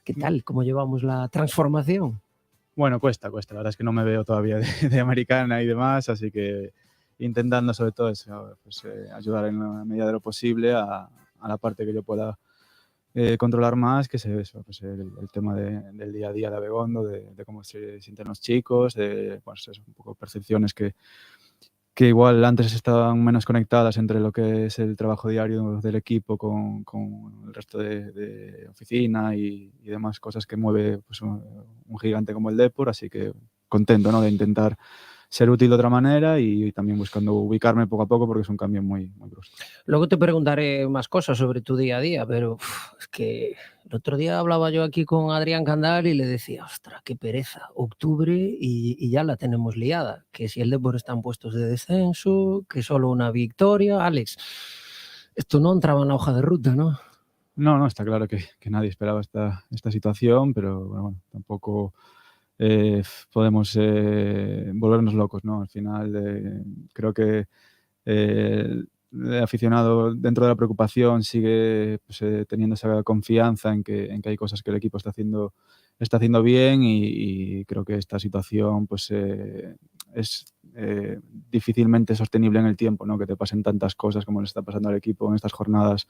¿Qué tal? ¿Cómo llevamos la transformación? Bueno, cuesta. La verdad es que no me veo todavía de americana y demás, así que intentando sobre todo eso, pues, ayudar en la medida de lo posible a la parte que yo pueda controlar más, que es eso, pues el tema del día a día de Abegondo, de cómo se sienten los chicos, de pues eso, un poco percepciones que igual antes estaban menos conectadas entre lo que es el trabajo diario del equipo con el resto de oficina y demás cosas que mueve pues, un gigante como el Depor, así que contento, ¿no?, de intentar ser útil de otra manera y también buscando ubicarme poco a poco porque es un cambio muy, muy brusco. Luego te preguntaré más cosas sobre tu día a día, pero es que el otro día hablaba yo aquí con Adrián Candal y le decía, ostras, qué pereza, octubre y ya la tenemos liada, que si el Depor está en puestos de descenso, que solo una victoria. Alex, esto no entraba en la hoja de ruta, ¿no? No, está claro que nadie esperaba esta situación, pero bueno, tampoco podemos volvernos locos, ¿no? Al final creo que el aficionado, dentro de la preocupación, sigue pues, teniendo esa confianza en que hay cosas que el equipo está haciendo bien y creo que esta situación pues, es difícilmente sostenible en el tiempo, ¿no? Que te pasen tantas cosas como le está pasando al equipo en estas jornadas.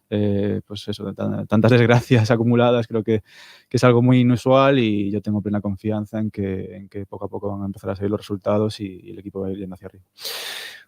Pues eso, tantas desgracias acumuladas, creo que es algo muy inusual y yo tengo plena confianza en que poco a poco van a empezar a salir los resultados y el equipo va a ir yendo hacia arriba.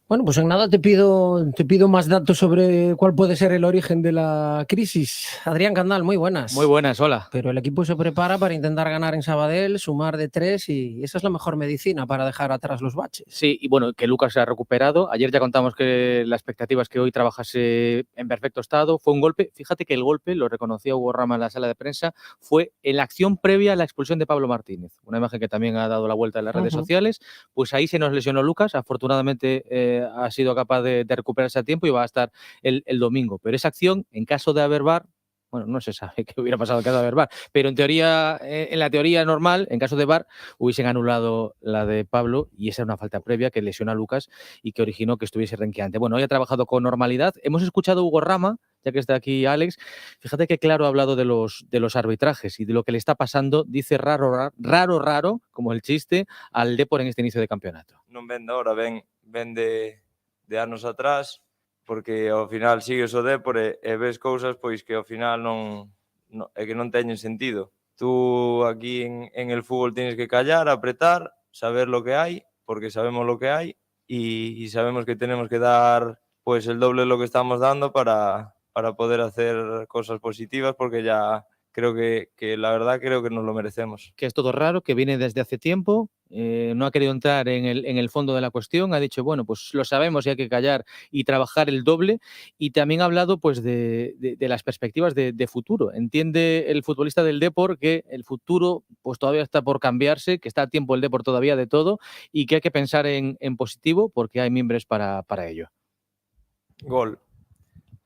Bueno, pues en nada te pido más datos sobre cuál puede ser el origen de la crisis. Adrián Candal, muy buenas. Muy buenas, hola. Pero el equipo se prepara para intentar ganar en Sabadell, sumar de 3 y esa es la mejor medicina para dejar atrás los baches. Sí, y bueno, que Lucas se ha recuperado. Ayer ya contamos que la expectativa es que hoy trabajase en perfecto estado. Fue un golpe, fíjate que el golpe, lo reconocía Hugo Rama en la sala de prensa, fue en la acción previa a la expulsión de Pablo Martínez. Una imagen que también ha dado la vuelta en las redes sociales. Pues ahí se nos lesionó Lucas. Afortunadamente ha sido capaz de recuperarse a tiempo y va a estar el domingo. Pero esa acción, en caso de haber VAR, bueno, no se sabe qué hubiera pasado en caso de haber VAR, pero en teoría, en la teoría normal, en caso de VAR, hubiesen anulado la de Pablo y esa era una falta previa que lesiona a Lucas y que originó que estuviese renqueante. Bueno, hoy ha trabajado con normalidad. Hemos escuchado a Hugo Rama, ya que está aquí Alex. Fíjate que claro ha hablado de los arbitrajes y de lo que le está pasando. Dice raro, como el chiste, al Depor en este inicio de campeonato. Non ven de ahora, ven de anos atrás, porque ao final sigues o Depor e ves cousas pois que ao final non teñen sentido. Tú aquí en el fútbol tienes que callar, apretar, saber lo que hay, porque sabemos lo que hay y sabemos que tenemos que dar pues el doble de lo que estamos dando para poder hacer cosas positivas, porque ya creo que la verdad creo que nos lo merecemos. Que es todo raro, que viene desde hace tiempo, no ha querido entrar en el fondo de la cuestión, ha dicho, bueno, pues lo sabemos y hay que callar y trabajar el doble, y también ha hablado pues de las perspectivas de futuro. Entiende el futbolista del Depor que el futuro pues todavía está por cambiarse, que está a tiempo el Depor todavía de todo y que hay que pensar en positivo porque hay miembros para ello. Gol.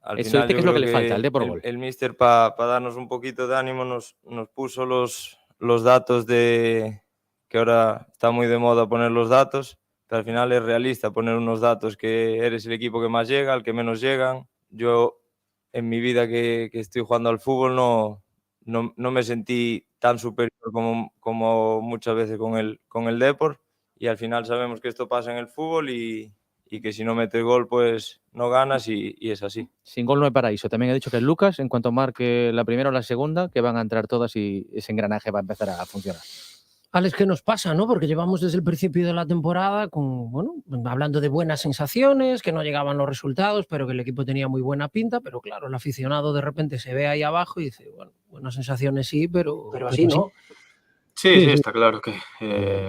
Al Eso final, dice que es lo que le falta al Depor gol. El míster, para darnos un poquito de ánimo, nos puso los datos de que ahora está muy de moda poner los datos, pero al final es realista poner unos datos que eres el equipo que más llega, el que menos llegan. Yo, en mi vida que estoy jugando al fútbol, no me sentí tan superior como muchas veces con el Depor, y al final sabemos que esto pasa en el fútbol y que si no metes gol pues no ganas y es así. Sin gol no hay paraíso. También ha dicho que Lucas, en cuanto marque la primera o la segunda, que van a entrar todas y ese engranaje va a empezar a funcionar. Alex, ¿qué nos pasa, no? Porque llevamos desde el principio de la temporada hablando de buenas sensaciones, que no llegaban los resultados, pero que el equipo tenía muy buena pinta, pero claro, el aficionado de repente se ve ahí abajo y dice, bueno, buenas sensaciones sí, pero así no. Sí, está claro que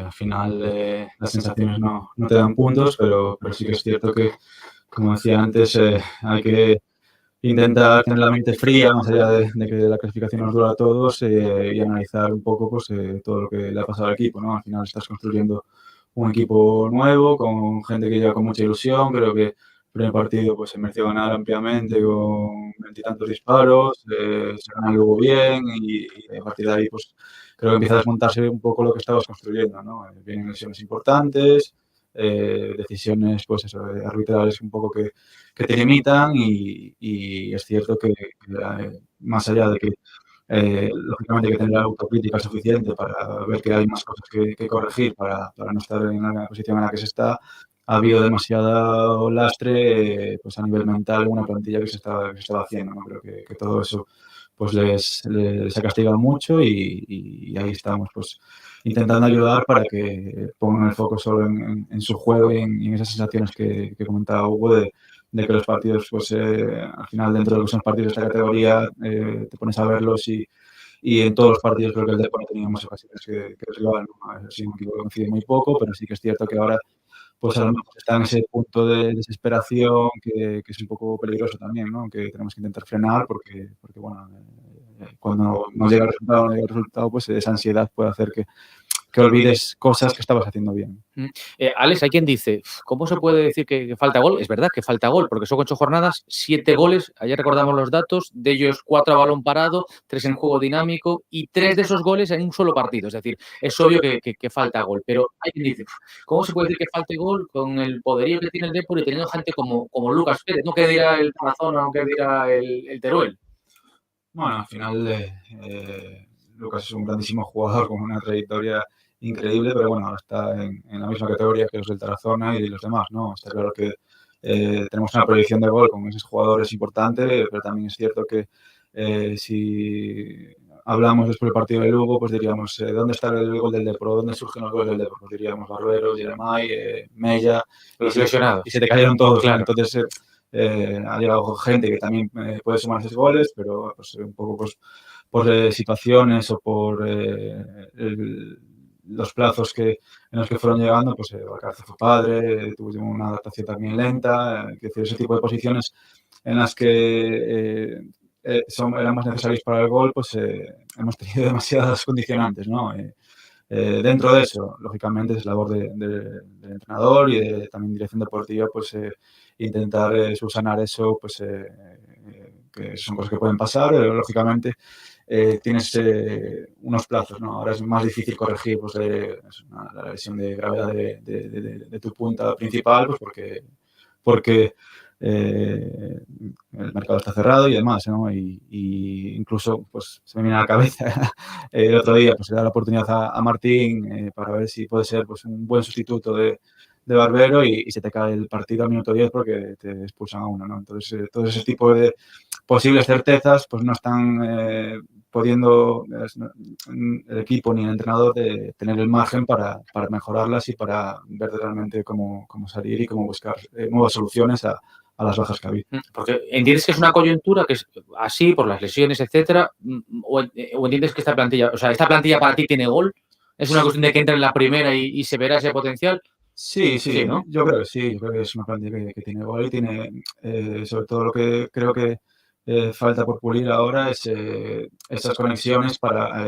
al final las sensaciones no te dan puntos, pero sí que es cierto que, como decía antes, hay que intentar tener la mente fría, más allá de que la clasificación nos dura a todos, y analizar un poco pues, todo lo que le ha pasado al equipo, ¿no? Al final estás construyendo un equipo nuevo, con gente que llega con mucha ilusión. Creo que el primer partido pues, se mereció ganar ampliamente con 20 y tantos disparos, se gana luego bien y a partir de ahí pues, creo que empieza a desmontarse un poco lo que estabas construyendo, ¿no? Vienen lesiones importantes, decisiones pues eso, arbitrales un poco que te limitan y es cierto que más allá de que lógicamente hay que tener la autocrítica suficiente para ver que hay más cosas que corregir para no estar en la posición en la que se está. Ha habido demasiado lastre pues a nivel mental en una plantilla que se estaba haciendo, ¿no? Creo que todo eso pues les ha castigado mucho y ahí estamos pues intentando ayudar para que pongan el foco solo en su juego y en esas sensaciones que comentaba Hugo de que los partidos, pues al final dentro de lo que son los partidos de esta categoría, te pones a verlos y en todos los partidos creo que el Depor no tenía más ocasiones que el rival, ¿no? A ver si me equivoco, coincide muy poco, pero sí que es cierto que ahora pues a lo mejor está en ese punto de desesperación que es un poco peligroso también, ¿no? Que tenemos que intentar frenar porque bueno, cuando no llega el resultado, pues esa ansiedad puede hacer que olvides cosas que estabas haciendo bien. Alex, hay quien dice, ¿cómo se puede decir que falta gol? Es verdad que falta gol, porque son 8 jornadas, 7 goles, ayer recordamos los datos, de ellos 4 a balón parado, 3 en juego dinámico y 3 de esos goles en un solo partido. Es decir, es obvio que falta gol, pero hay quien dice, ¿cómo se puede decir que falte gol con el poderío que tiene el Depor y teniendo gente como Lucas Pérez? ¿No? ¿Qué dirá el Tarazona o qué dirá el Teruel? Bueno, al final Lucas es un grandísimo jugador con una trayectoria increíble, pero bueno, ahora está en la misma categoría que los del Tarazona y los demás, ¿no? Está claro que tenemos una proyección de gol con esos jugadores importante, pero también es cierto que si hablamos después del partido de Lugo, pues diríamos, ¿dónde está el gol del Depor? ¿Dónde surgen los goles del Depor? Pues diríamos Barbero, Jeremai, Mella, Los lesionados. y se te cayeron todos, Claro. ¿no? Entonces ha llegado gente que también puede sumar esos goles, pero pues, un poco pues, por situaciones o por los plazos en los que fueron llegando, pues Valcarce fue padre, tuvo una adaptación también lenta, ese tipo de posiciones en las que eran más necesarios para el gol, pues hemos tenido demasiadas condicionantes, ¿no? Dentro de eso, lógicamente, es labor del entrenador y de también dirección deportiva, pues intentar subsanar eso, pues que son cosas que pueden pasar, lógicamente. Tienes unos plazos, ¿no? Ahora es más difícil corregir pues, la lesión de gravedad de tu punta principal, pues porque el mercado está cerrado y demás, ¿no? Y incluso, pues, se me viene a la cabeza el otro día, pues, le da la oportunidad a Martín para ver si puede ser pues, un buen sustituto de Barbero y se te cae el partido al minuto 10 porque te expulsan a uno, ¿no? Entonces, todo ese tipo de posibles certezas, pues, no están pudiendo el equipo ni el entrenador de tener el margen para mejorarlas y para ver realmente cómo salir y cómo buscar nuevas soluciones a las bajas que ha habido. Porque entiendes que es una coyuntura que es así por las lesiones, etcétera, o entiendes que esta plantilla para ti tiene gol, es una cuestión de que entre en la primera y se verá ese potencial. Sí, ¿no? Yo creo que sí, yo creo que es una plantilla que tiene gol y tiene, sobre todo lo que creo que falta por pulir ahora es esas conexiones para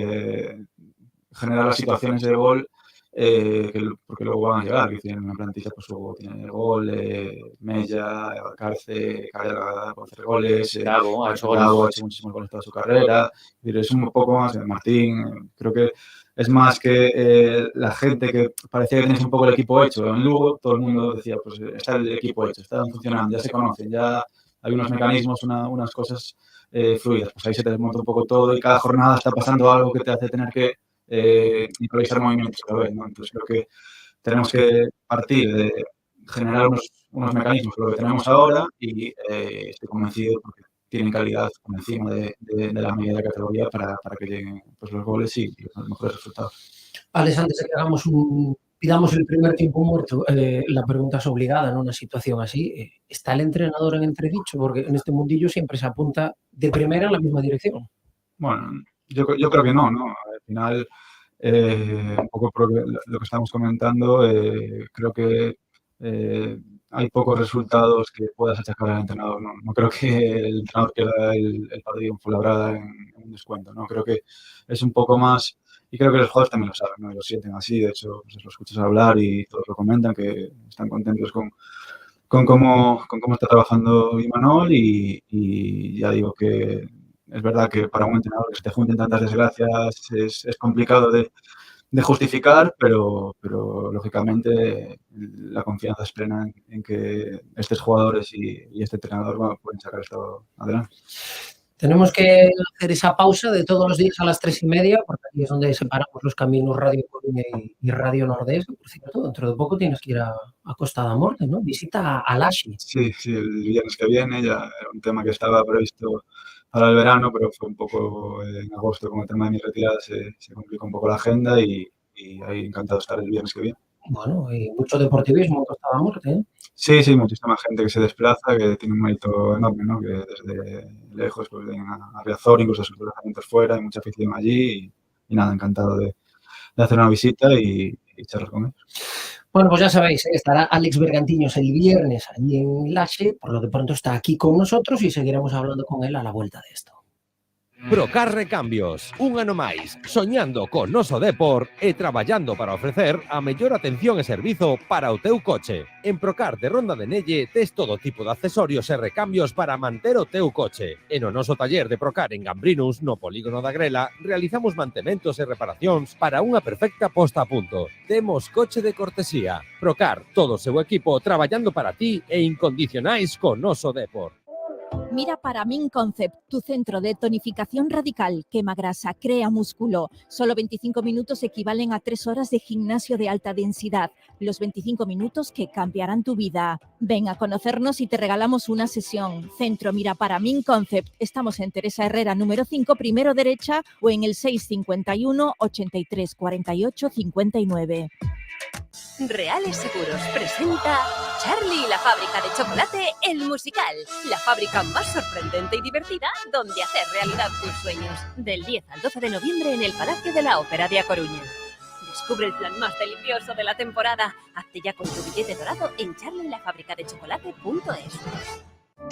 generar las situaciones de gol, porque luego van a llegar, que tienen una plantilla, pues luego tiene gol, Mella, Valcarce, Carrera puede hacer goles, Gago ha hecho ha hecho muchísimos goles toda su carrera, es un poco más, Martín, creo que es más que la gente que parecía que tenías un poco el equipo hecho. En Lugo todo el mundo decía, pues está el equipo hecho, están funcionando, ya se conocen, ya hay unos mecanismos, unas cosas fluidas. Pues ahí se te desmonta un poco todo y cada jornada está pasando algo que te hace tener que improvisar movimientos otra vez, ¿no? Entonces creo que tenemos que partir de generar unos mecanismos, lo que tenemos ahora, y estoy convencido porque tienen calidad por encima de la media de la categoría para que lleguen pues, los goles y los mejores resultados. Alex, antes de que pidamos el primer tiempo muerto, la pregunta es obligada en una situación así. ¿Está el entrenador en entredicho? Porque en este mundillo siempre se apunta de primera en la misma dirección. Bueno, yo creo que no, ¿no? Al final, un poco por lo que estamos comentando, creo que hay pocos resultados que puedas achacar al entrenador. No creo que el entrenador queda el partido en Fuenlabrada en un descuento, ¿no? Creo que es un poco más, y creo que los jugadores también lo saben, ¿no? Y lo sienten así, de hecho, pues, lo escuchas hablar y todos lo comentan, que están contentos con cómo está trabajando Imanol y ya digo que es verdad que para un entrenador que se te junten tantas desgracias es complicado de justificar, pero lógicamente la confianza es plena en que estos jugadores y este entrenador pueden sacar esto adelante. Tenemos que hacer esa pausa de todos los días a las 3:30, porque aquí es donde separamos los caminos Radio Coruña y Radio Nordés. Por cierto, dentro de poco tienes que ir a Costa da Morte, ¿no? Visita a Laxe. Sí, el viernes que viene ya era un tema que estaba previsto para el verano, pero fue un poco en agosto con el tema de mi retirada, se complicó un poco la agenda y ahí encantado de estar el viernes que viene. Bueno, y mucho deportivismo en Costa da Morte, ¿eh? Sí, muchísima gente que se desplaza, que tiene un mérito enorme, ¿no? Que desde lejos pues vienen a Riazor, incluso a sus desplazamientos fuera, hay mucha afición allí y nada, encantado de hacer una visita y charlar con ellos. Bueno, pues ya sabéis, estará Alex Bergantiños el viernes allí en Laxe, por lo de pronto está aquí con nosotros y seguiremos hablando con él a la vuelta de esto. Procar Recambios, un ano máis, soñando con noso Depor e traballando para ofrecer a mellor atención e servizo para o teu coche. En Procar de Ronda de Nelle tes todo tipo de accesorios e recambios para manter o teu coche. E no noso taller de Procar en Gambrinus, no polígono da Grela, realizamos mantementos e reparacións para unha perfecta posta a punto. Temos coche de cortesía. Procar, todo o seu equipo traballando para ti e incondicionais con noso Depor. Mira para Min Concept, tu centro de tonificación radical, quema grasa, crea músculo. Solo 25 minutos equivalen a 3 horas de gimnasio de alta densidad. Los 25 minutos que cambiarán tu vida. Ven a conocernos y te regalamos una sesión. Centro Mira para Min Concept. Estamos en Teresa Herrera, número 5, primero derecha, o en el 651 83 48 59. Reales Seguros presenta Charlie y la fábrica de chocolate, el musical. La fábrica más sorprendente y divertida donde hacer realidad tus sueños. Del 10 al 12 de noviembre en el Palacio de la Ópera de A Coruña. Descubre el plan más delicioso de la temporada. Hazte ya con tu billete dorado en charlielafabricadechocolate.es.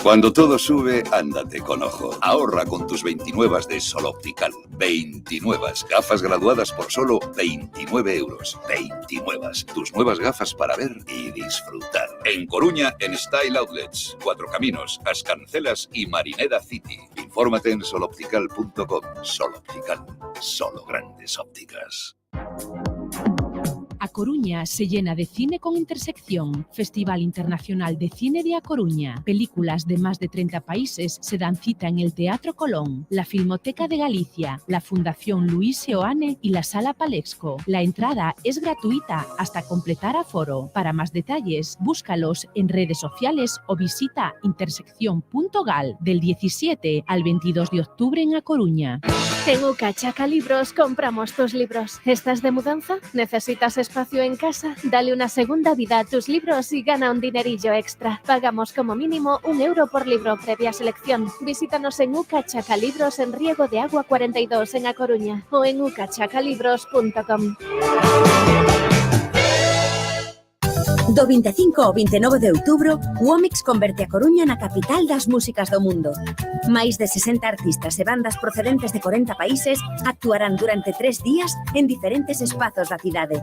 Cuando todo sube, ándate con ojo. Ahorra con tus 29 de Sol Optical. 29 gafas graduadas por solo 29 euros. 29. Tus nuevas gafas para ver y disfrutar. En Coruña, en Style Outlets. Cuatro Caminos, As Cancelas y Marineda City. Infórmate en soloptical.com. Sol Optical. Solo grandes ópticas. A Coruña se llena de cine con intersección. Festival Internacional de Cine de A Coruña. Películas de más de 30 países se dan cita en el Teatro Colón, la Filmoteca de Galicia, la Fundación Luis Seoane y la Sala Palexco. La entrada es gratuita hasta completar aforo. Para más detalles, búscalos en redes sociales o visita intersección.gal del 17 al 22 de octubre en A Coruña. En UCA Chaca Libros compramos tus libros. ¿Estás de mudanza? ¿Necesitas espacio en casa? Dale una segunda vida a tus libros y gana un dinerillo extra. Pagamos como mínimo €1 por libro previa selección. Visítanos en UCA Chaca Libros en Riego de Agua 42 en A Coruña o en ucachacalibros.com. Do 25 ao 29 de outubro, Womix converte a Coruña na capital das músicas do mundo. Máis de 60 artistas e bandas procedentes de 40 países actuarán durante 3 días en diferentes espazos da cidade.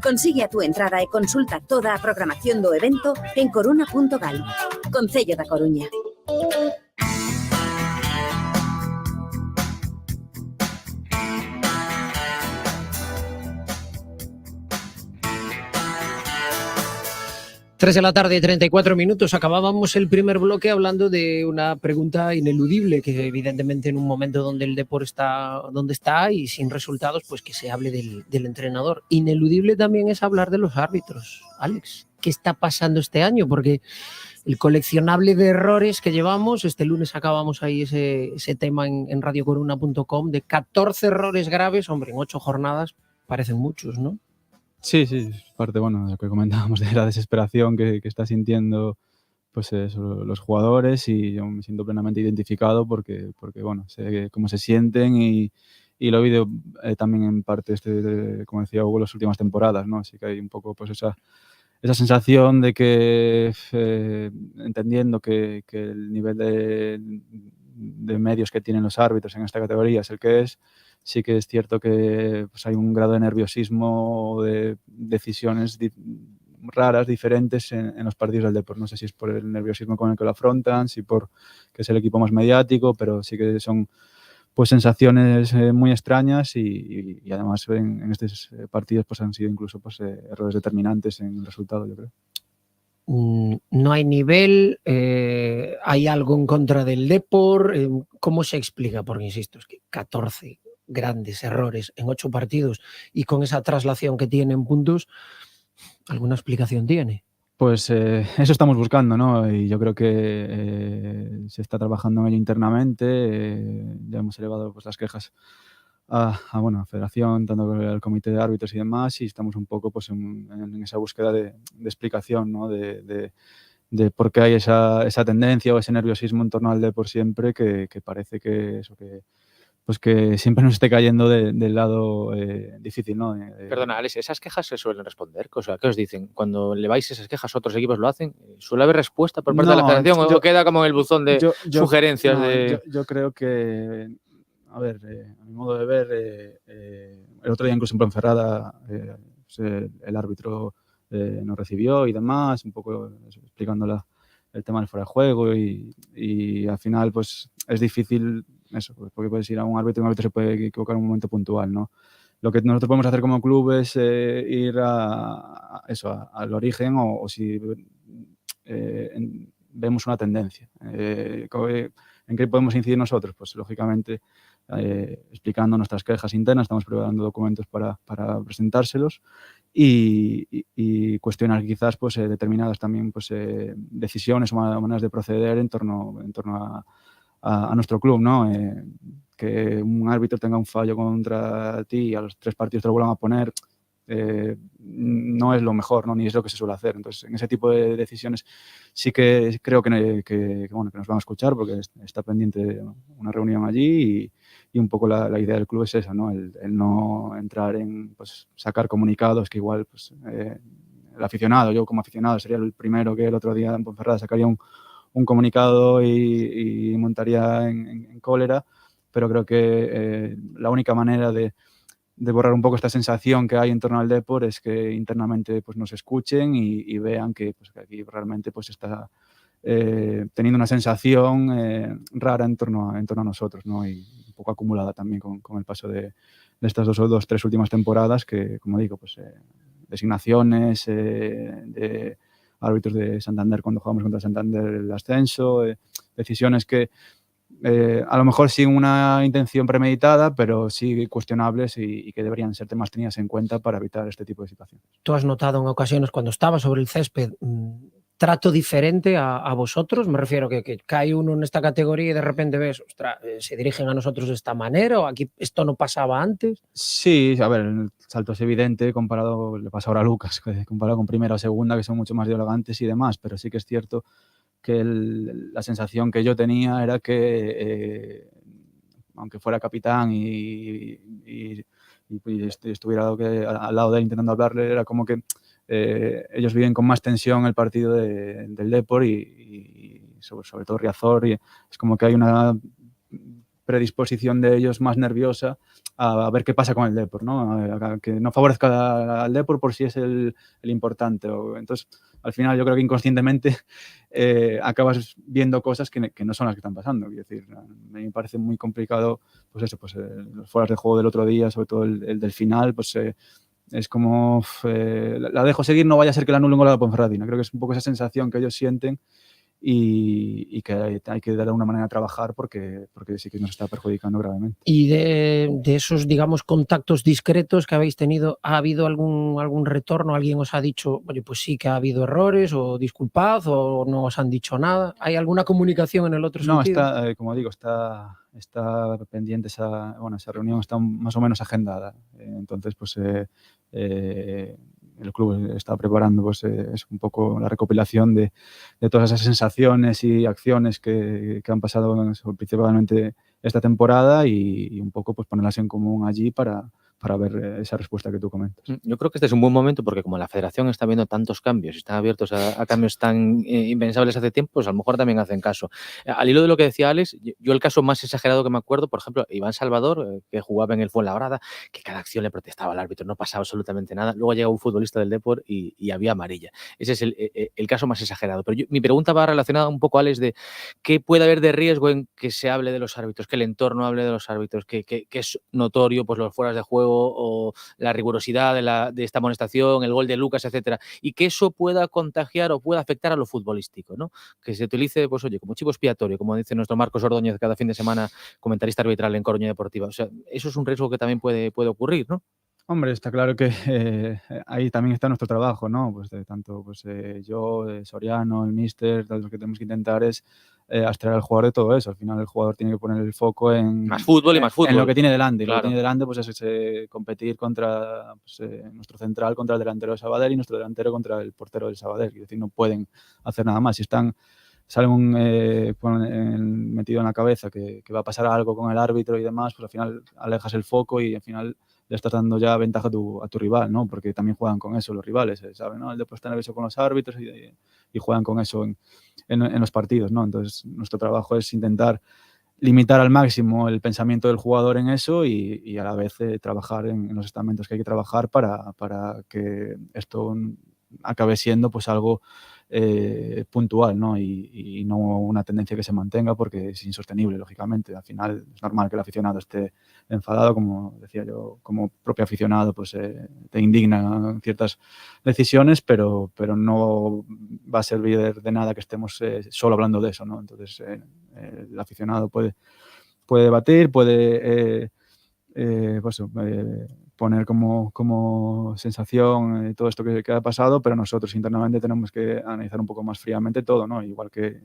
Consigue a túa entrada e consulta toda a programación do evento en coruna.gal. Concello da Coruña. Tres de la tarde, 34 minutos. Acabábamos el primer bloque hablando de una pregunta ineludible, que evidentemente en un momento donde el Depor está donde está y sin resultados, pues que se hable del entrenador. Ineludible también es hablar de los árbitros. Alex, ¿qué está pasando este año? Porque el coleccionable de errores que llevamos, este lunes acabamos ahí ese tema en radiocoruna.com, de 14 errores graves, hombre, en 8 jornadas parecen muchos, ¿no? Sí, parte, bueno, de lo que comentábamos de la desesperación que está sintiendo pues los jugadores, y yo me siento plenamente identificado porque bueno, sé cómo se sienten y lo he vivido también en parte, como decía Hugo, las últimas temporadas, ¿no? Así que hay un poco pues esa sensación de que, entendiendo que el nivel de medios que tienen los árbitros en esta categoría es el que es, sí que es cierto que pues hay un grado de nerviosismo, de decisiones raras, diferentes en los partidos del Depor. No sé si es por el nerviosismo con el que lo afrontan, si por que es el equipo más mediático, pero sí que son pues sensaciones muy extrañas y además en estos partidos pues han sido incluso pues errores determinantes en el resultado, yo creo. no hay nivel, hay algo en contra del Depor. ¿Cómo se explica? Porque insisto, es que 14 grandes errores en 8 partidos y con esa traslación que tiene en puntos, ¿alguna explicación tiene? Pues eso estamos buscando, ¿no? Y yo creo que se está trabajando en ello internamente. Ya hemos elevado pues, las quejas a Federación, tanto al comité de árbitros y demás, y estamos un poco pues, en esa búsqueda de explicación, ¿no? De por qué hay esa tendencia o ese nerviosismo en torno al Depor siempre, que parece que eso que siempre nos esté cayendo del lado difícil, ¿no? Perdona, Alex, ¿esas quejas se suelen responder? O sea, ¿qué os dicen? Cuando leváis esas quejas, otros equipos lo hacen. ¿Suele haber respuesta por parte de la federación o queda como en el buzón de sugerencias? Yo creo que, a ver, a mi modo de ver, el otro día incluso en Ponferrada el árbitro nos recibió y demás, un poco explicando el tema del fuera de juego y al final pues es difícil eso, porque puedes ir a un árbitro se puede equivocar en un momento puntual, ¿no? Lo que nosotros podemos hacer como club es ir al origen o si vemos una tendencia. ¿En qué podemos incidir nosotros? Pues lógicamente explicando nuestras quejas internas, estamos preparando documentos para presentárselos y cuestionar quizás pues, determinadas también pues, decisiones o maneras de proceder en torno a nuestro club, ¿no? Que un árbitro tenga un fallo contra ti y a los 3 partidos te lo vuelvan a poner, no es lo mejor, ¿no? Ni es lo que se suele hacer. Entonces, en ese tipo de decisiones sí que creo que nos van a escuchar porque está pendiente una reunión allí y un poco la idea del club es esa, ¿no? El no entrar en pues, sacar comunicados que igual pues, el aficionado, yo como aficionado sería el primero que el otro día en Ponferrada sacaría un comunicado y montaría en cólera, pero creo que la única manera de borrar un poco esta sensación que hay en torno al Depor es que internamente pues, nos escuchen y vean que aquí realmente pues, está teniendo una sensación rara en torno a nosotros, ¿no? Y un poco acumulada también con el paso de estas 2 o 3 últimas temporadas que, como digo, pues designaciones de árbitros de Santander cuando jugamos contra Santander el ascenso, decisiones que a lo mejor sin una intención premeditada, pero sí cuestionables y que deberían ser temas tenidas en cuenta para evitar este tipo de situaciones. ¿Tú has notado en ocasiones cuando estabas sobre el césped trato diferente a vosotros? Me refiero que cae uno en esta categoría y de repente ves, ostras, se dirigen a nosotros de esta manera o aquí esto no pasaba antes. Sí, a ver, el salto es evidente comparado, le pasa ahora a Lucas, comparado con primera o segunda, que son mucho más dialogantes y demás, pero sí que es cierto que la sensación que yo tenía era que, aunque fuera capitán y estuviera al lado de él intentando hablarle, era como que ellos viven con más tensión el partido del Depor y sobre todo Riazor, y es como que hay una predisposición de ellos más nerviosa a ver qué pasa con el Depor, ¿no? A que no favorezca al Depor por si es el importante. Entonces, al final yo creo que inconscientemente acabas viendo cosas que no son las que están pasando. Es decir, me parece muy complicado, pues eso, pues los fueras de juego del otro día, sobre todo el del final, pues es como la dejo seguir, no vaya a ser que la anule un gol a la Ponferradina. Creo que es un poco esa sensación que ellos sienten y que hay que de alguna manera trabajar porque sí que nos está perjudicando gravemente. Y de esos, digamos, contactos discretos que habéis tenido, ¿ha habido algún retorno? ¿Alguien os ha dicho, oye, pues sí que ha habido errores o disculpad o no os han dicho nada? ¿Hay alguna comunicación en el otro sentido? No, está, como digo, está pendiente esa reunión, está más o menos agendada. Entonces, pues el club está preparando pues, es un poco la recopilación de todas esas sensaciones y acciones que han pasado principalmente esta temporada y un poco pues, ponerlas en común allí para ver esa respuesta que tú comentas. Yo creo que este es un buen momento porque como la federación está viendo tantos cambios y están abiertos a cambios tan impensables hace tiempo, pues a lo mejor también hacen caso. Al hilo de lo que decía Alex, yo el caso más exagerado que me acuerdo, por ejemplo, Iván Salvador, que jugaba en el Fuenlabrada, que cada acción le protestaba al árbitro, no pasaba absolutamente nada. Luego llega un futbolista del Depor y había amarilla. Ese es el caso más exagerado. Pero mi pregunta va relacionada un poco, Alex, de qué puede haber de riesgo en que se hable de los árbitros, que el entorno hable de los árbitros, que es notorio pues los fueras de juego o la rigurosidad de esta amonestación, el gol de Lucas, etcétera, y que eso pueda contagiar o pueda afectar a lo futbolístico, ¿no? Que se utilice, pues oye, como chivo expiatorio, como dice nuestro Marcos Ordóñez cada fin de semana, comentarista arbitral en Coruña Deportiva. O sea, eso es un riesgo que también puede ocurrir, ¿no? Hombre, está claro que ahí también está nuestro trabajo, ¿no? Pues tanto yo, Soriano, el míster, lo que tenemos que intentar es abstraer al jugador de todo eso. Al final el jugador tiene que poner el foco en más fútbol y más fútbol. En lo que tiene delante. Claro. Lo que tiene delante pues es competir contra nuestro central contra el delantero de Sabadell y nuestro delantero contra el portero del Sabadell. Es decir, no pueden hacer nada más. Si salen metido en la cabeza que va a pasar algo con el árbitro y demás, pues al final alejas el foco y al final le estás dando ya ventaja a tu rival, ¿no? Porque también juegan con eso los rivales, ¿saben? ¿No? El Depor está nervioso con los árbitros y juegan con eso en los partidos, ¿no? Entonces, nuestro trabajo es intentar limitar al máximo el pensamiento del jugador en eso y a la vez trabajar en los estamentos que hay que trabajar para que esto acabe siendo pues algo puntual, ¿no? Y no una tendencia que se mantenga porque es insostenible, lógicamente. Al final es normal que el aficionado esté enfadado, como decía yo, como propio aficionado, pues te indignan ciertas decisiones, pero no va a servir de nada que estemos solo hablando de eso, ¿no? Entonces el aficionado puede debatir, puede poner como sensación todo esto que ha pasado, pero nosotros internamente tenemos que analizar un poco más fríamente todo, ¿no? Igual que,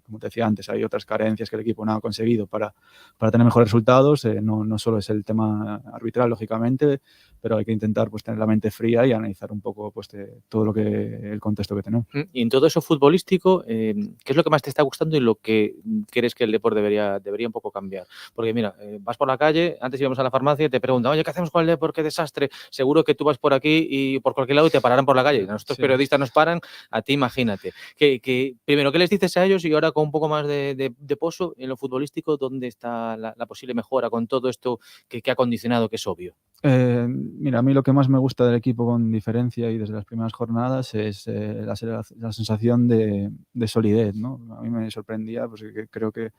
como te decía antes, hay otras carencias que el equipo no ha conseguido para tener mejores resultados. No solo es el tema arbitral, lógicamente, pero hay que intentar pues tener la mente fría y analizar un poco pues todo el contexto que tenemos. Y en todo eso futbolístico, ¿qué es lo que más te está gustando y lo que crees que el deporte debería un poco cambiar? Porque mira, vas por la calle, antes íbamos a la farmacia y te preguntan, oye, ¿qué hacemos con el deporte? Qué desastre. Seguro que tú vas por aquí y por cualquier lado y te pararán por la calle. Nosotros periodistas nos paran, a ti imagínate. Primero, ¿qué les dices a ellos? Y ahora con un poco más de pozo en lo futbolístico, ¿dónde está la posible mejora con todo esto que ha condicionado, que es obvio? Mira, a mí lo que más me gusta del equipo con diferencia y desde las primeras jornadas es la sensación de solidez, ¿no? A mí me sorprendía, pues que creo que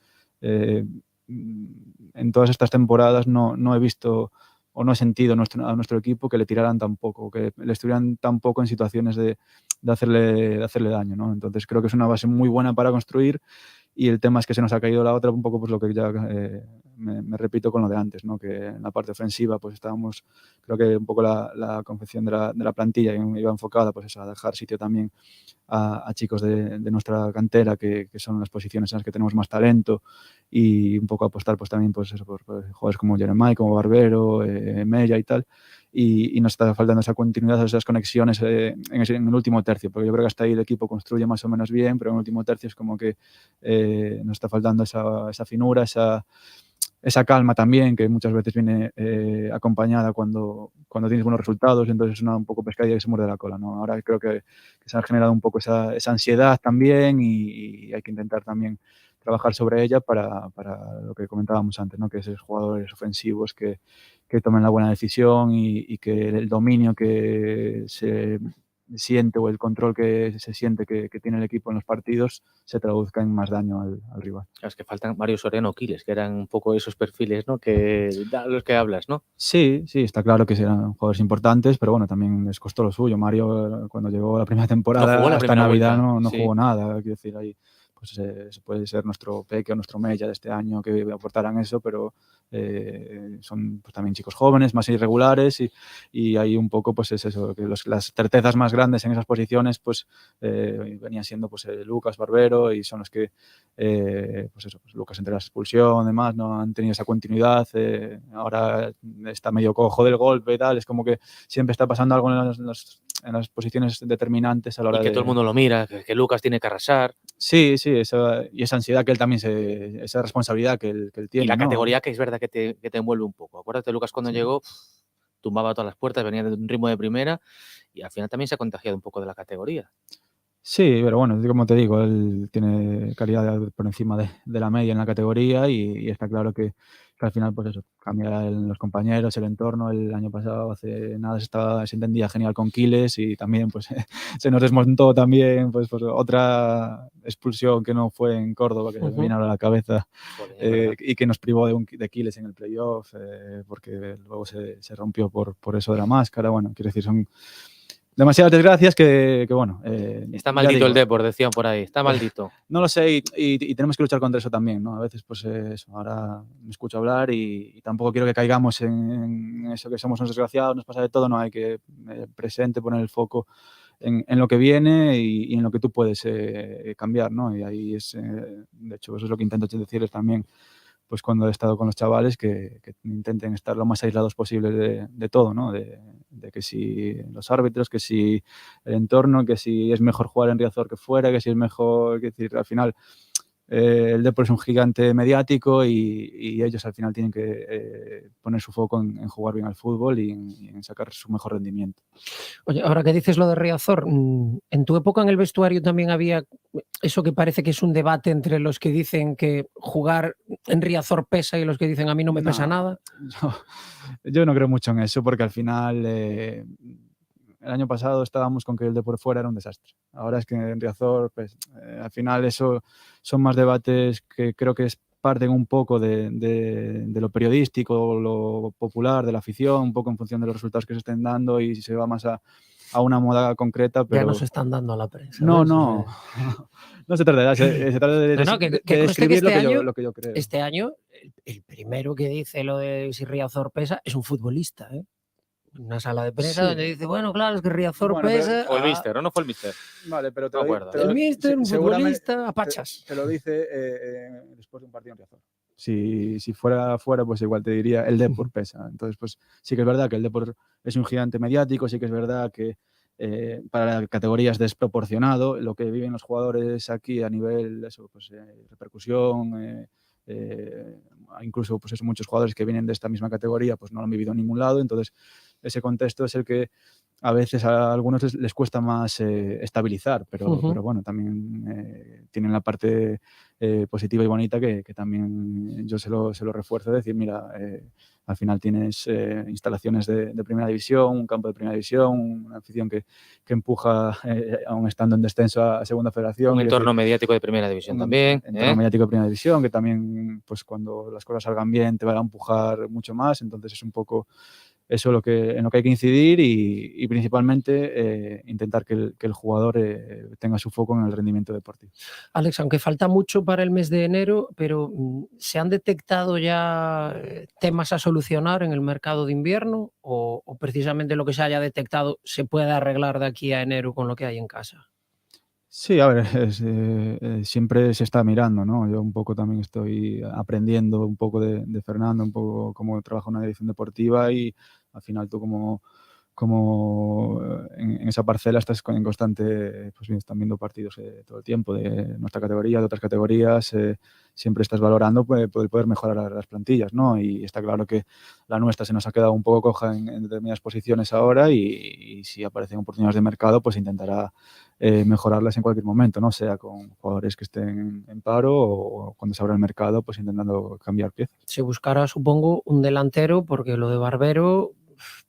en todas estas temporadas no he visto o no he sentido a nuestro equipo que le tiraran tan poco, que le estuvieran tan poco en situaciones de hacerle daño, ¿no? Entonces creo que es una base muy buena para construir. Y el tema es que se nos ha caído la otra, un poco pues lo que ya me repito con lo de antes, ¿no? Que en la parte ofensiva pues estábamos, creo que un poco la confección de la plantilla iba enfocada pues eso, a dejar sitio también a chicos de nuestra cantera que son las posiciones en las que tenemos más talento y un poco apostar pues también pues eso, por jugadores como Jeremiah, como Barbero, Mella y tal. Y nos está faltando esa continuidad, esas conexiones en el último tercio, porque yo creo que hasta ahí el equipo construye más o menos bien, pero en el último tercio es como que nos está faltando esa finura, esa calma también, que muchas veces viene acompañada cuando tienes buenos resultados, entonces es un poco pescadilla que se muerde la cola, ¿no? Ahora creo que se ha generado un poco esa ansiedad también y hay que intentar también trabajar sobre ella para lo que comentábamos antes, ¿no? Que esos jugadores ofensivos que tomen la buena decisión y que el dominio que se siente o el control que se siente que tiene el equipo en los partidos se traduzca en más daño al rival. Claro, es que faltan Mario Soriano, Quiles, que eran un poco esos perfiles, ¿no? Que los que hablas, ¿no? Sí, está claro que eran jugadores importantes, pero bueno, también les costó lo suyo. Mario, cuando llegó la primera temporada, no jugó hasta Navidad no sí. jugó nada. Quiero decir, ahí pues puede ser nuestro Peque o nuestro Mella de este año que aportaran eso, pero son pues, también chicos jóvenes, más irregulares y hay un poco pues es eso, que las certezas más grandes en esas posiciones pues venían siendo pues Lucas, Barbero y son los que pues eso, pues Lucas entre la expulsión demás no han tenido esa continuidad, ahora está medio cojo del golpe y tal, es como que siempre está pasando algo en las posiciones determinantes a la hora de... Y que todo el mundo lo mira, que Lucas tiene que arrasar. Sí, esa ansiedad que él también esa responsabilidad que él tiene. Y la ¿no? categoría que es verdad que te envuelve un poco. Acuérdate, Lucas, cuando llegó, tumbaba todas las puertas, venía de un ritmo de primera y al final también se ha contagiado un poco de la categoría. Sí, pero bueno, como te digo, él tiene calidad por encima de la media en la categoría y está claro que que al final, pues eso, cambia los compañeros, el entorno. El año pasado, hace nada, se entendía genial con Quiles y también pues se nos desmontó también pues otra expulsión que no fue en Córdoba, que se me vino ahora a la cabeza, y que nos privó de Quiles en el playoff, porque luego se rompió por eso de la máscara. Bueno, quiero decir, son demasiadas desgracias que bueno... está maldito el Depor, decían por ahí, está maldito. No lo sé, y tenemos que luchar contra eso también, ¿no? A veces, pues eso, ahora me escucho hablar y tampoco quiero que caigamos en eso, que somos unos desgraciados, nos pasa de todo, no hay que presente, poner el foco en lo que viene y en lo que tú puedes cambiar, ¿no? Y ahí es, de hecho, eso es lo que intento decirles también, pues cuando he estado con los chavales, que intenten estar lo más aislados posible de todo, ¿no? De que si los árbitros, que si el entorno, que si es mejor jugar en Riazor que fuera, que si es mejor, que decir, al final el Depor es un gigante mediático y ellos al final tienen que poner su foco en jugar bien al fútbol y en sacar su mejor rendimiento. Oye, ahora que dices lo de Riazor, en tu época en el vestuario también había eso que parece que es un debate entre los que dicen que jugar en Riazor pesa y los que dicen a mí no me pesa nada. Yo no creo mucho en eso, porque al final el año pasado estábamos con que el Depor fuera era un desastre. Ahora es que en Riazor, pues, al final eso son más debates que creo que parten un poco de lo periodístico, lo popular, de la afición, un poco en función de los resultados que se estén dando, y se va más a una moda concreta. Pero ya nos están dando a la prensa. No se trata de eso, se trata de describir lo que yo creo. Este año, el primero que dice lo de si Riazor pesa es un futbolista, ¿eh? Una sala de prensa donde dice, bueno, claro, es que Riazor pesa... O el míster, ¿o no fue el míster? Vale, pero el míster, un futbolista, a pachas. Te lo dice después de un partido en Riazor. Si fuera, pues igual te diría el Depor pesa. Entonces, pues sí que es verdad que el Depor es un gigante mediático, sí que es verdad que para la categoría es desproporcionado lo que viven los jugadores aquí a nivel eso, pues, repercusión, incluso pues eso, muchos jugadores que vienen de esta misma categoría pues no lo han vivido en ningún lado. Entonces ese contexto es el que a veces a algunos les cuesta más estabilizar, pero bueno, también tienen la parte positiva y bonita que también yo se lo refuerzo, de decir, mira, al final tienes instalaciones de primera división, un campo de primera división, una afición que empuja, aún estando en descenso, a segunda federación. Un entorno mediático de primera división también. Un entorno mediático de primera división que también, pues cuando las cosas salgan bien, te va a empujar mucho más. Entonces es un poco eso en lo que hay que incidir y principalmente intentar que el jugador tenga su foco en el rendimiento deportivo. Alex, aunque falta mucho para el mes de enero, pero ¿se han detectado ya temas a solucionar en el mercado de invierno o precisamente lo que se haya detectado se puede arreglar de aquí a enero con lo que hay en casa? Sí, a ver, siempre se está mirando, ¿no? Yo un poco también estoy aprendiendo un poco de Fernando, un poco cómo trabaja una dirección deportiva, y al final tú como en esa parcela estás en constante, pues bien, están viendo partidos todo el tiempo de nuestra categoría, de otras categorías, siempre estás valorando poder mejorar las plantillas, ¿no? Y está claro que la nuestra se nos ha quedado un poco coja en determinadas posiciones ahora, y si aparecen oportunidades de mercado, pues intentará mejorarlas en cualquier momento, ¿no? Sea con jugadores que estén en paro o cuando se abra el mercado, pues intentando cambiar piezas. Se buscará, supongo, un delantero, porque lo de Barbero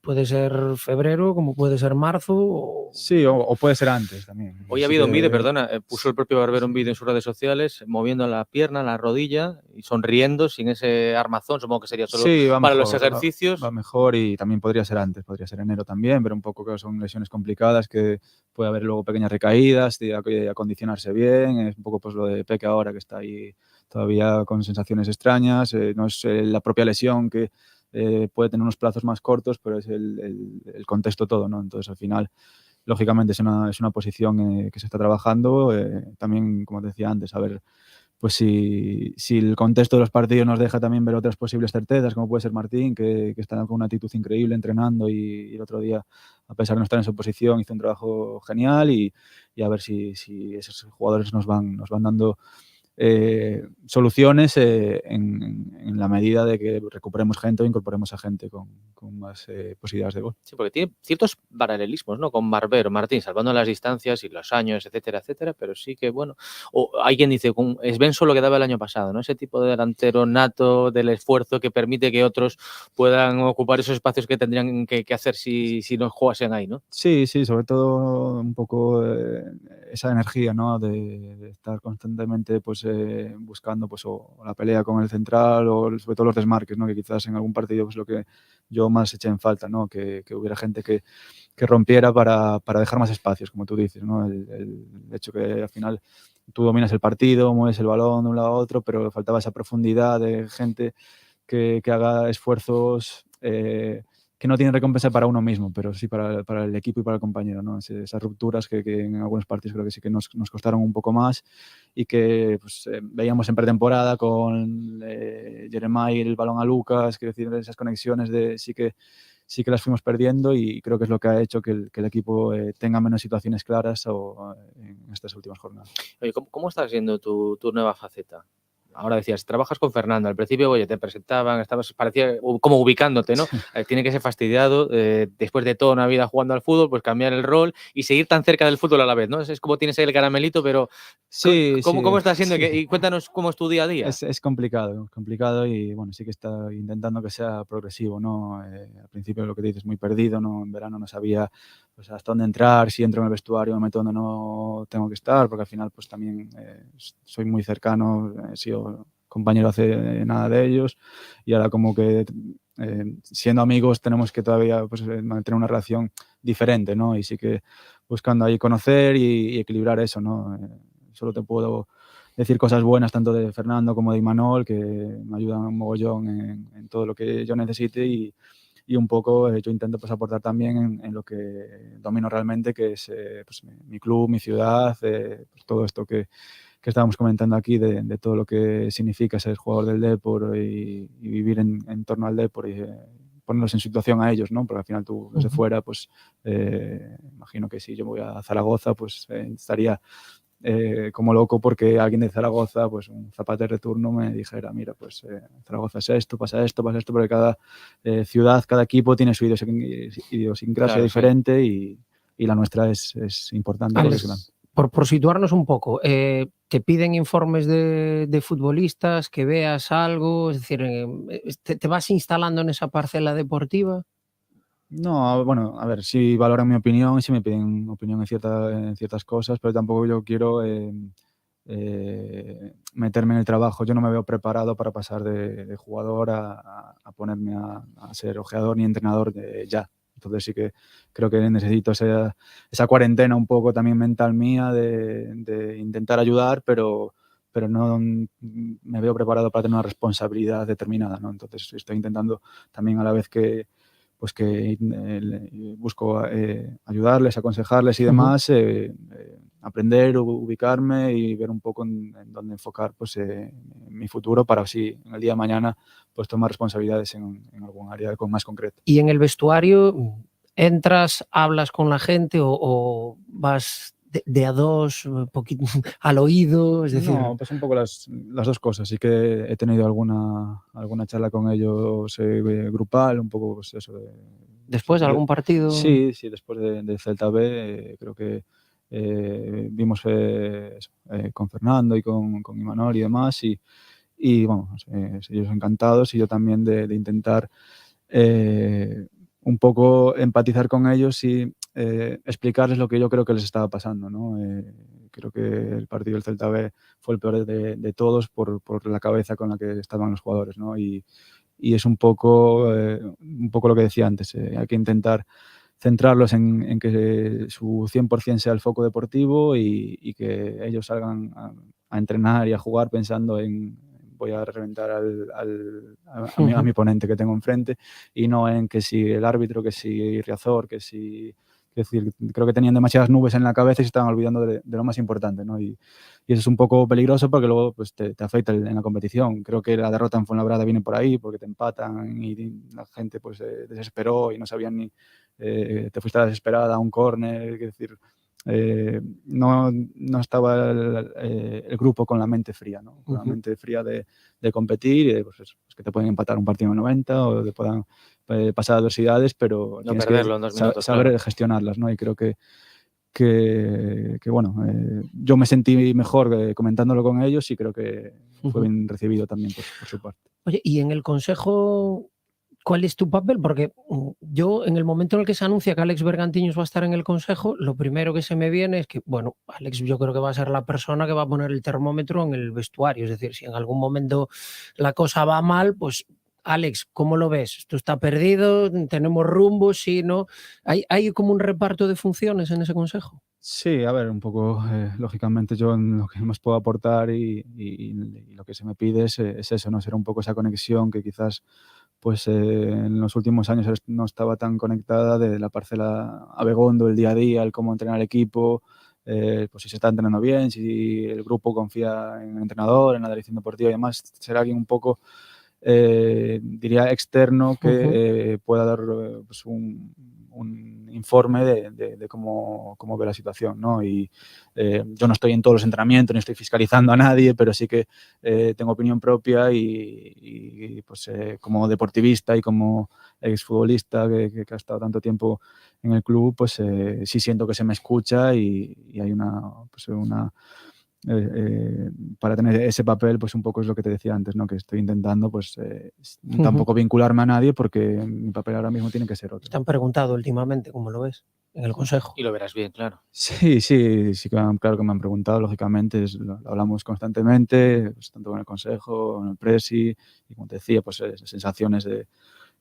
puede ser febrero, como puede ser marzo. Sí, o puede ser antes también. Hoy ha habido un vídeo, perdona, puso el propio Barbero un vídeo en sus redes sociales, moviendo la pierna, la rodilla y sonriendo sin ese armazón, supongo que sería solo para mejor, los ejercicios. Va mejor, y también podría ser antes, podría ser enero también, pero un poco que son lesiones complicadas, que puede haber luego pequeñas recaídas, de acondicionarse bien. Es un poco pues lo de Peque ahora, que está ahí todavía con sensaciones extrañas. No es la propia lesión que puede tener unos plazos más cortos, pero es el contexto todo, ¿no? Entonces, al final, lógicamente, es una posición que se está trabajando. También, como te decía antes, a ver pues si el contexto de los partidos nos deja también ver otras posibles certezas, como puede ser Martín, que está con una actitud increíble entrenando, y el otro día, a pesar de no estar en su posición, hizo un trabajo genial, y a ver si esos jugadores nos van dando soluciones en la medida de que recuperemos gente o incorporemos a gente con más posibilidades de gol. Sí, porque tiene ciertos paralelismos, ¿no? Con Barbero, Martín, salvando las distancias y los años, etcétera, etcétera, pero sí que, bueno, o hay quien dice, con Svensson lo que daba el año pasado, ¿no? Ese tipo de delantero nato del esfuerzo que permite que otros puedan ocupar esos espacios que tendrían que hacer si no jugasen ahí, ¿no? Sí, sobre todo un poco esa energía, ¿no? De estar constantemente pues buscando pues o la pelea con el central o sobre todo los desmarques, ¿no? Que quizás en algún partido pues lo que yo más eché en falta, ¿no? Que hubiera gente que rompiera para dejar más espacios, como tú dices, ¿no? El hecho que al final tú dominas el partido, mueves el balón de un lado a otro, pero faltaba esa profundidad de gente que haga esfuerzos que no tienen recompensa para uno mismo, pero sí para el equipo y para el compañero, ¿no? Esas rupturas que en algunos partidos creo que sí que nos costaron un poco más y que pues, veíamos en pretemporada con Jeremiah y el balón a Lucas, quiero decir, esas conexiones sí que las fuimos perdiendo y creo que es lo que ha hecho que el equipo tenga menos situaciones claras en estas últimas jornadas. Oye, ¿cómo está siendo tu nueva faceta? Ahora decías, trabajas con Fernando. Al principio, oye, te presentaban, parecía como ubicándote, ¿no? Tiene que ser fastidiado, después de toda una vida jugando al fútbol, pues cambiar el rol y seguir tan cerca del fútbol a la vez, ¿no? Es como tienes ahí el caramelito, pero sí, ¿cómo está siendo? Sí. Y cuéntanos cómo es tu día a día. Es complicado y, bueno, sí que está intentando que sea progresivo, ¿no? Al principio lo que dices, muy perdido, ¿no? En verano no sabía pues hasta dónde entrar, si entro en el vestuario me meto donde no tengo que estar, porque al final pues también soy muy cercano, he sido compañero hace nada de ellos y ahora como que siendo amigos tenemos que todavía pues, mantener una relación diferente, ¿no? Y sí que buscando ahí conocer y equilibrar eso, ¿no? Solo te puedo decir cosas buenas tanto de Fernando como de Imanol, que me ayudan un mogollón en todo lo que yo necesite y un poco yo intento pues aportar también en lo que domino realmente, que es pues, mi club, mi ciudad, pues todo esto que estábamos comentando aquí de todo lo que significa ser jugador del Depor y vivir en torno al Depor y ponerlos en situación a ellos, ¿no? Porque al final tú desde fuera, pues imagino que si yo voy a Zaragoza, pues estaría como loco porque alguien de Zaragoza, pues un zapatero de turno me dijera, mira, pues Zaragoza es esto, pasa esto, porque cada ciudad, cada equipo tiene su idiosincrasia diferente y la nuestra es importante. Alex, por situarnos un poco, ¿te piden informes de futbolistas, que veas algo? Es decir, ¿te vas instalando en esa parcela deportiva? No, bueno, a ver, sí valoran mi opinión, sí me piden opinión en ciertas cosas, pero tampoco yo quiero meterme en el trabajo. Yo no me veo preparado para pasar de jugador a ponerme a ser ojeador ni entrenador ya. Entonces sí que creo que necesito esa cuarentena un poco también mental mía de intentar ayudar, pero no me veo preparado para tener una responsabilidad determinada, ¿no? Entonces estoy intentando también a la vez que busco ayudarles, aconsejarles y demás, aprender, ubicarme y ver un poco en dónde enfocar pues, mi futuro para así en el día de mañana pues, tomar responsabilidades en algún área más concreto. ¿Y en el vestuario entras, hablas con la gente o vas de a dos, poquito al oído? Es decir... No, pues un poco las dos cosas. Sí que he tenido alguna charla con ellos grupal, un poco pues eso. ¿Después de algún partido? Sí, después de Celta B, creo que vimos con Fernando y con Imanol y demás y vamos, ellos encantados y yo también de intentar un poco empatizar con ellos y explicarles lo que yo creo que les estaba pasando, ¿no? Creo que el partido del Celta B fue el peor de todos por la cabeza con la que estaban los jugadores, ¿no? Y es un poco lo que decía antes, hay que intentar centrarlos en que su 100% sea el foco deportivo y que ellos salgan a entrenar y a jugar pensando en voy a reventar a mi oponente que tengo enfrente y no en que si el árbitro, que si Riazor, que si... Es decir, creo que tenían demasiadas nubes en la cabeza y se estaban olvidando de lo más importante, ¿no? Y eso es un poco peligroso porque luego pues, te afecta en la competición. Creo que la derrota en Fuenlabrada viene por ahí porque te empatan y la gente pues desesperó y no sabían ni... te fuiste a la desesperada a un córner, es decir... no estaba el grupo con la mente fría, ¿no? Con la mente fría de competir y de, pues eso, pues que te pueden empatar un partido en 90 o te puedan pasar adversidades, pero No tienes perderlo que en 2 minutos, saber claro. gestionarlas, ¿no? Y creo que bueno, yo me sentí mejor comentándolo con ellos y creo que fue bien recibido también por su parte. Oye, y en el consejo, ¿cuál es tu papel? Porque yo, en el momento en el que se anuncia que Alex Bergantiños va a estar en el consejo, lo primero que se me viene es que, bueno, Alex yo creo que va a ser la persona que va a poner el termómetro en el vestuario. Es decir, si en algún momento la cosa va mal, pues Alex, ¿cómo lo ves? ¿Esto está perdido? ¿Tenemos rumbo? ¿Sí, no? ¿Hay como un reparto de funciones en ese consejo? Sí, a ver, un poco, lógicamente yo en lo que más puedo aportar y lo que se me pide es eso, ¿no? Ser un poco esa conexión que quizás pues en los últimos años no estaba tan conectada de la parcela Abegondo, el día a día, el cómo entrenar el equipo, pues si se está entrenando bien, si el grupo confía en el entrenador, en la dirección deportiva y demás, ser alguien un poco, diría, externo que pueda dar pues un informe de cómo ve la situación, ¿no? Y yo no estoy en todos los entrenamientos, ni estoy fiscalizando a nadie, pero sí que tengo opinión propia y pues como deportivista y como exfutbolista que ha estado tanto tiempo en el club, pues sí siento que se me escucha y hay para tener ese papel, pues un poco es lo que te decía antes, ¿no? Que estoy intentando, pues tampoco vincularme a nadie porque mi papel ahora mismo tiene que ser otro. Te han preguntado últimamente cómo lo ves en el consejo. Y lo verás bien, claro. Sí, claro que me han preguntado, lógicamente, lo hablamos constantemente, pues, tanto en el consejo, en el presi, y como te decía, pues esas sensaciones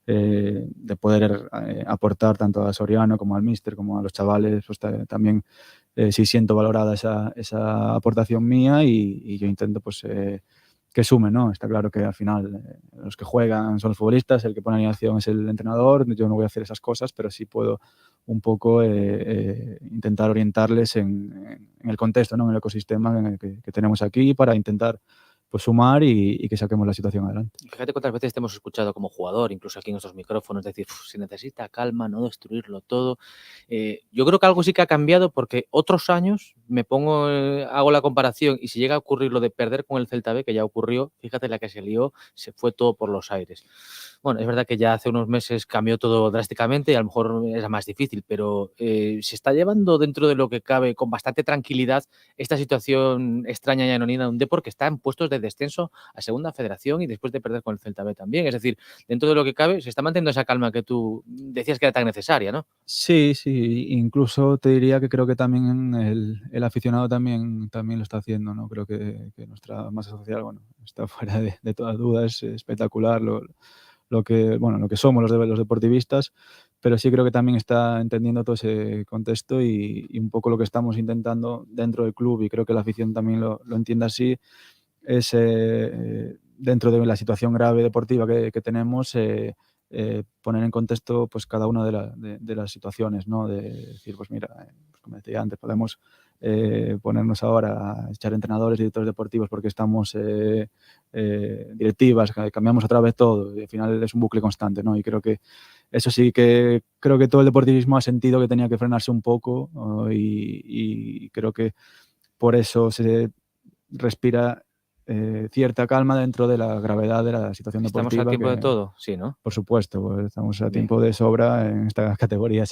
de poder aportar tanto a Soriano como al míster, como a los chavales, pues también sí siento valorada esa aportación mía y yo intento pues que sume, ¿no? Está claro que al final los que juegan son los futbolistas, el que pone la alineación es el entrenador, yo no voy a hacer esas cosas, pero sí puedo un poco intentar orientarles en el contexto, ¿no? En el ecosistema en el que tenemos aquí para intentar pues sumar y que saquemos la situación adelante. Fíjate cuántas veces te hemos escuchado como jugador, incluso aquí en estos micrófonos, decir, se necesita calma, no destruirlo todo. Yo creo que algo sí que ha cambiado porque otros años hago la comparación y si llega a ocurrir lo de perder con el Celta B, que ya ocurrió, fíjate la que se lió, se fue todo por los aires. Bueno, es verdad que ya hace unos meses cambió todo drásticamente y a lo mejor era más difícil, pero se está llevando dentro de lo que cabe con bastante tranquilidad esta situación extraña y anodina de un Depor que está en puestos de descenso a Segunda Federación y después de perder con el Celta B también. Es decir, dentro de lo que cabe se está manteniendo esa calma que tú decías que era tan necesaria, ¿no? Sí, incluso te diría que creo que también el aficionado también lo está haciendo, ¿no? Creo que nuestra masa social, bueno, está fuera de todas dudas, es espectacular lo que somos los deportivistas, pero sí creo que también está entendiendo todo ese contexto y un poco lo que estamos intentando dentro del club, y creo que la afición también lo entiende así, es dentro de la situación grave deportiva que tenemos, poner en contexto pues cada una de las situaciones, ¿no? De decir, pues mira, pues como decía antes, podemos ponernos ahora a echar entrenadores y directores deportivos porque estamos directivas, cambiamos otra vez todo y al final es un bucle constante, ¿no? Y creo que eso sí que creo que todo el deportivismo ha sentido que tenía que frenarse un poco, ¿no? Y creo que por eso se respira cierta calma dentro de la gravedad de la situación ¿Estamos deportiva. a tiempo de todo? Sí, ¿no? Por supuesto, pues estamos a tiempo de sobra en esta categoría.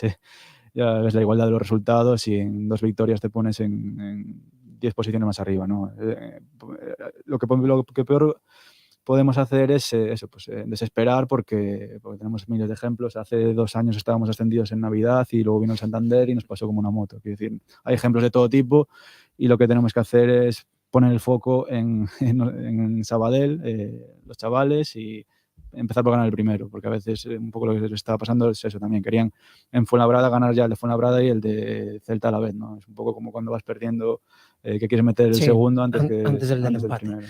Ya ves la igualdad de los resultados y en 2 victorias te pones en 10 posiciones más arriba, ¿no? Lo que peor podemos hacer es eso, pues desesperar porque tenemos miles de ejemplos. Hace 2 años estábamos ascendidos en Navidad y luego vino el Santander y nos pasó como una moto. Quiero decir, hay ejemplos de todo tipo y lo que tenemos que hacer es poner el foco en Sabadell, los chavales, y empezar por ganar el primero, porque a veces un poco lo que les estaba pasando es eso también. Querían en Fuenlabrada ganar ya el de Fuenlabrada y el de Celta a la vez, ¿no? Es un poco como cuando vas perdiendo, que quieres meter el segundo antes del empate. Primero.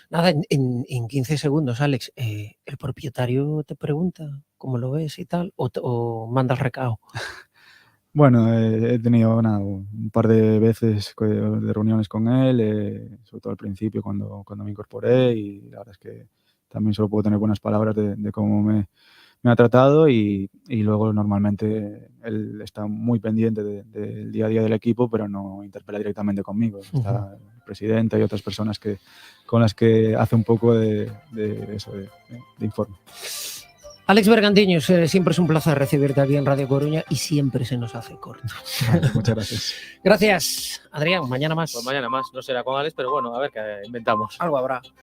Nada, en 15 segundos, Alex, ¿el propietario te pregunta cómo lo ves y tal? ¿O mandas recao? Bueno, he tenido un par de veces de reuniones con él, sobre todo al principio cuando me incorporé, y la verdad es que también solo puedo tener buenas palabras de cómo me me ha tratado y luego normalmente él está muy pendiente del día a día del equipo, pero no interpela directamente conmigo. Está el presidente y otras personas con las que hace un poco de informe. Alex Bergantiños, siempre es un placer recibirte aquí en Radio Coruña y siempre se nos hace corto. Muchas gracias. Gracias, Adrián. Mañana más. Pues mañana más, no será con Alex, pero bueno, a ver qué inventamos. Algo habrá.